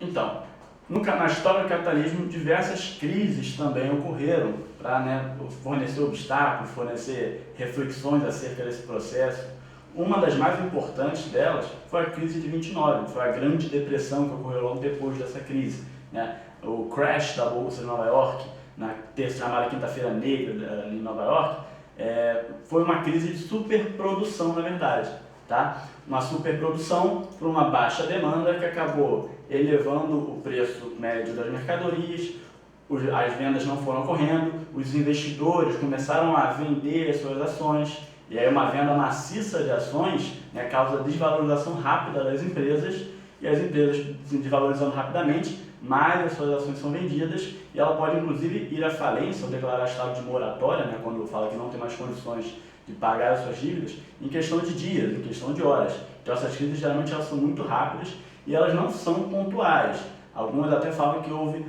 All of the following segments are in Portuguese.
Então, na história do capitalismo, diversas crises também ocorreram para fornecer obstáculos, fornecer reflexões acerca desse processo. Uma das mais importantes delas foi a crise de 29, foi a Grande Depressão que ocorreu logo depois dessa crise. O crash da Bolsa de Nova York, na chamada Quinta-feira Negra em Nova York, foi uma crise de superprodução, na verdade. Uma superprodução por uma baixa demanda que acabou elevando o preço médio das mercadorias, as vendas não foram ocorrendo, os investidores começaram a vender as suas ações, e aí uma venda maciça de ações causa desvalorização rápida das empresas, e as empresas se desvalorizando rapidamente, mais as suas ações são vendidas, e ela pode inclusive ir à falência ou declarar estado de moratória, quando fala que não tem mais condições de pagar as suas dívidas, em questão de dias, em questão de horas. Então essas crises geralmente elas são muito rápidas e elas não são pontuais. Algumas até falam que houve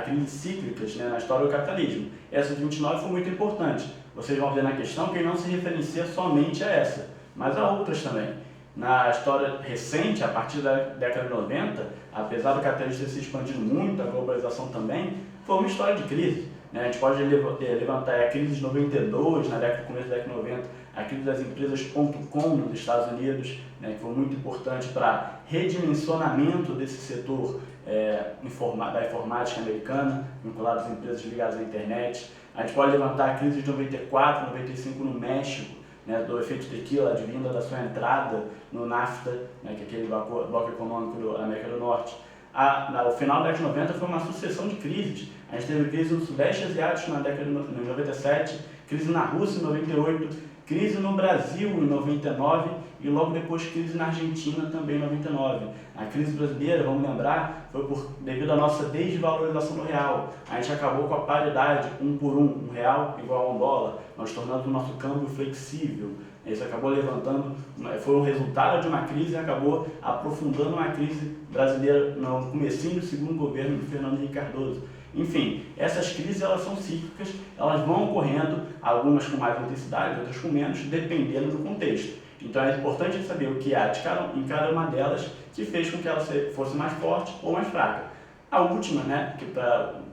crises cíclicas na história do capitalismo. Essa de 29 foi muito importante. Vocês vão ver na questão que não se referencia somente a essa, mas a outras também. Na história recente, a partir da década de 90, apesar do capitalismo ter se expandido muito, a globalização também, foi uma história de crise. A gente pode levantar a crise de 92, começo da década de 90, a crise das empresas .com nos Estados Unidos, que foi muito importante para redimensionamento desse setor da informática americana, vinculado às empresas ligadas à internet. A gente pode levantar a crise de 94, 95 no México, do efeito tequila, advinda da sua entrada no NAFTA, que é aquele bloco econômico da América do Norte. No final da década de 90 foi uma sucessão de crises. A gente teve crise no Sudeste Asiático na década de 97, crise na Rússia em 98, crise no Brasil em 99 e logo depois crise na Argentina também em 99. A crise brasileira, vamos lembrar, foi devido à nossa desvalorização do real. A gente acabou com a paridade, 1 por 1, um real igual a um dólar. Nós tornamos o nosso câmbio flexível. Isso acabou levantando, foi o resultado de uma crise e acabou aprofundando uma crise brasileira no comecinho do segundo governo do Fernando Henrique Cardoso. Enfim, essas crises elas são cíclicas, elas vão ocorrendo, algumas com mais intensidade, outras com menos, dependendo do contexto. Então é importante saber o que há em cada uma delas que fez com que ela fosse mais forte ou mais fraca. A última, que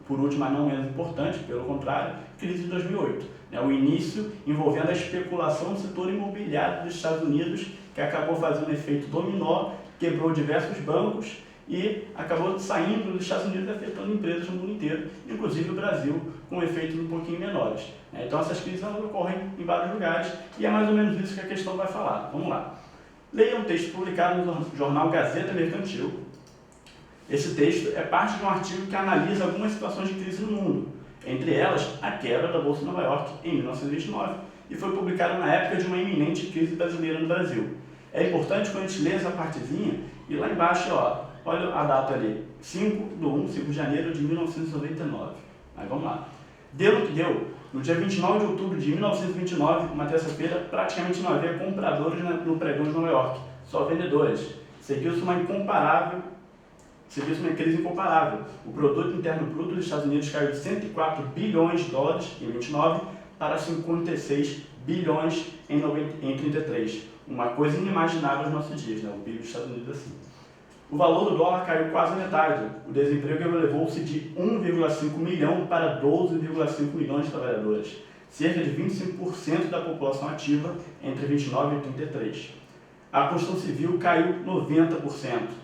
por última não menos importante, pelo contrário, crise de 2008. O início envolvendo a especulação no setor imobiliário dos Estados Unidos, que acabou fazendo um efeito dominó, quebrou diversos bancos e acabou saindo dos Estados Unidos afetando empresas no mundo inteiro, inclusive o Brasil, com efeitos um pouquinho menores. Então essas crises ocorrem em vários lugares e é mais ou menos isso que a questão vai falar. Vamos lá. Leia um texto publicado no jornal Gazeta Mercantil. Esse texto é parte de um artigo que analisa algumas situações de crise no mundo, entre elas a quebra da Bolsa de Nova York em 1929, e foi publicado na época de uma iminente crise brasileira no Brasil. É importante quando a gente lê essa partezinha e lá embaixo, olha a data ali, 5 de janeiro de 1999. Mas vamos lá. Deu no que deu. No dia 29 de outubro de 1929, uma terça-feira, praticamente não havia compradores no pregão de Nova York, só vendedores. Seguiu-se uma crise incomparável. O produto interno bruto dos Estados Unidos caiu de 104 bilhões de dólares em 29 para 56 bilhões em 33. Uma coisa inimaginável nos nossos dias, o PIB dos Estados Unidos assim. O valor do dólar caiu quase a metade. O desemprego elevou-se de 1,5 milhão para 12,5 milhões de trabalhadores, cerca de 25% da população ativa entre 29 e 33. A construção civil caiu 90%.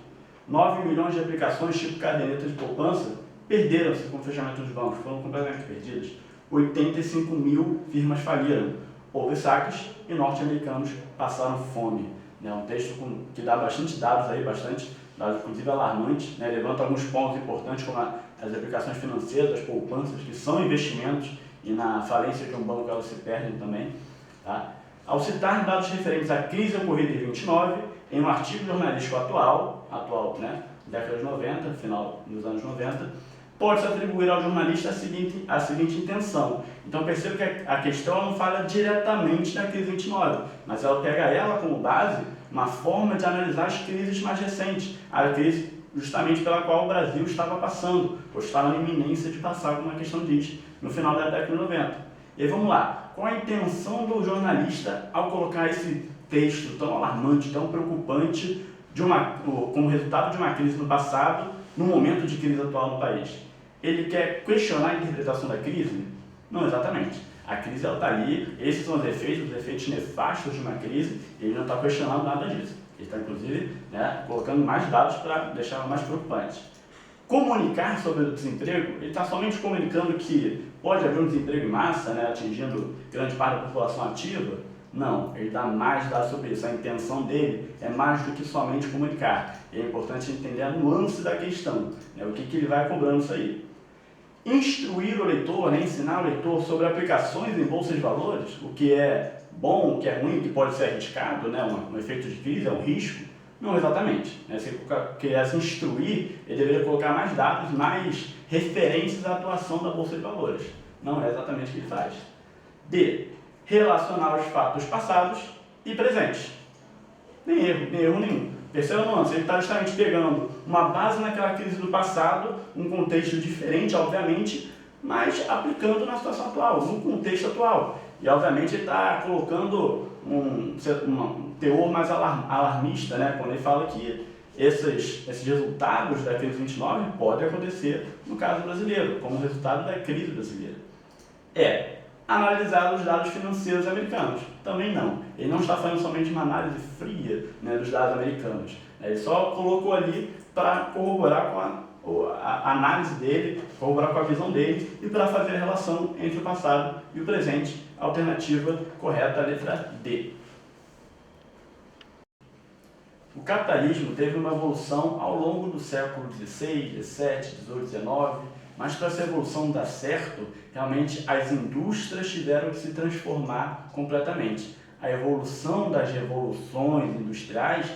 9 milhões de aplicações tipo caderneta de poupança perderam-se com o fechamento dos bancos, foram completamente perdidas. 85 mil firmas faliram. Houve saques e norte-americanos passaram fome. Um texto que dá bastante dados aí, dados inclusive alarmantes, levanta alguns pontos importantes como as aplicações financeiras, as poupanças, que são investimentos e na falência de um banco elas se perdem também. Ao citar dados referentes à crise ocorrida em 29, em um artigo jornalístico atual, década de 90, final dos anos 90, pode-se atribuir ao jornalista a seguinte intenção. Então perceba que a questão não fala diretamente da crise 29, mas ela pega ela como base uma forma de analisar as crises mais recentes, a crise justamente pela qual o Brasil estava passando, ou estava na iminência de passar, como a questão diz, no final da década de 90. E aí vamos lá, qual a intenção do jornalista ao colocar esse texto tão alarmante, tão preocupante, como resultado de uma crise no passado, no momento de crise atual no país. Ele quer questionar a interpretação da crise? Não exatamente. A crise está ali, esses são os efeitos nefastos de uma crise, e ele não está questionando nada disso. Ele está, inclusive, colocando mais dados para deixar mais preocupante. Comunicar sobre o desemprego, ele está somente comunicando que pode haver um desemprego em massa, atingindo grande parte da população ativa? Não, ele dá mais dados sobre isso. A intenção dele é mais do que somente comunicar. E é importante entender a nuance da questão, o que ele vai cobrando isso aí. Instruir o leitor, ensinar o leitor sobre aplicações em bolsa de valores, o que é bom, o que é ruim, o que pode ser arriscado, um efeito de crise, é um risco. Não exatamente. Se ele quisesse instruir, ele deveria colocar mais dados, mais referências à atuação da bolsa de valores. Não é exatamente o que ele faz. D. Relacionar os fatos passados e presentes. Nem erro nenhum. Perceba não, ele está justamente pegando uma base naquela crise do passado, um contexto diferente, obviamente, mas aplicando na situação atual, no contexto atual. E, obviamente, ele está colocando um teor mais alarmista, quando ele fala que esses resultados da crise 29 podem acontecer no caso brasileiro, como resultado da crise brasileira. Analisar os dados financeiros americanos. Também não. Ele não está fazendo somente uma análise fria dos dados americanos. Ele só colocou ali para corroborar com a análise dele, corroborar com a visão dele e para fazer a relação entre o passado e o presente. Alternativa correta, a letra D. O capitalismo teve uma evolução ao longo do século XVI, XVII, XVIII, XIX, mas para essa evolução dar certo, realmente as indústrias tiveram que se transformar completamente. A evolução das revoluções industriais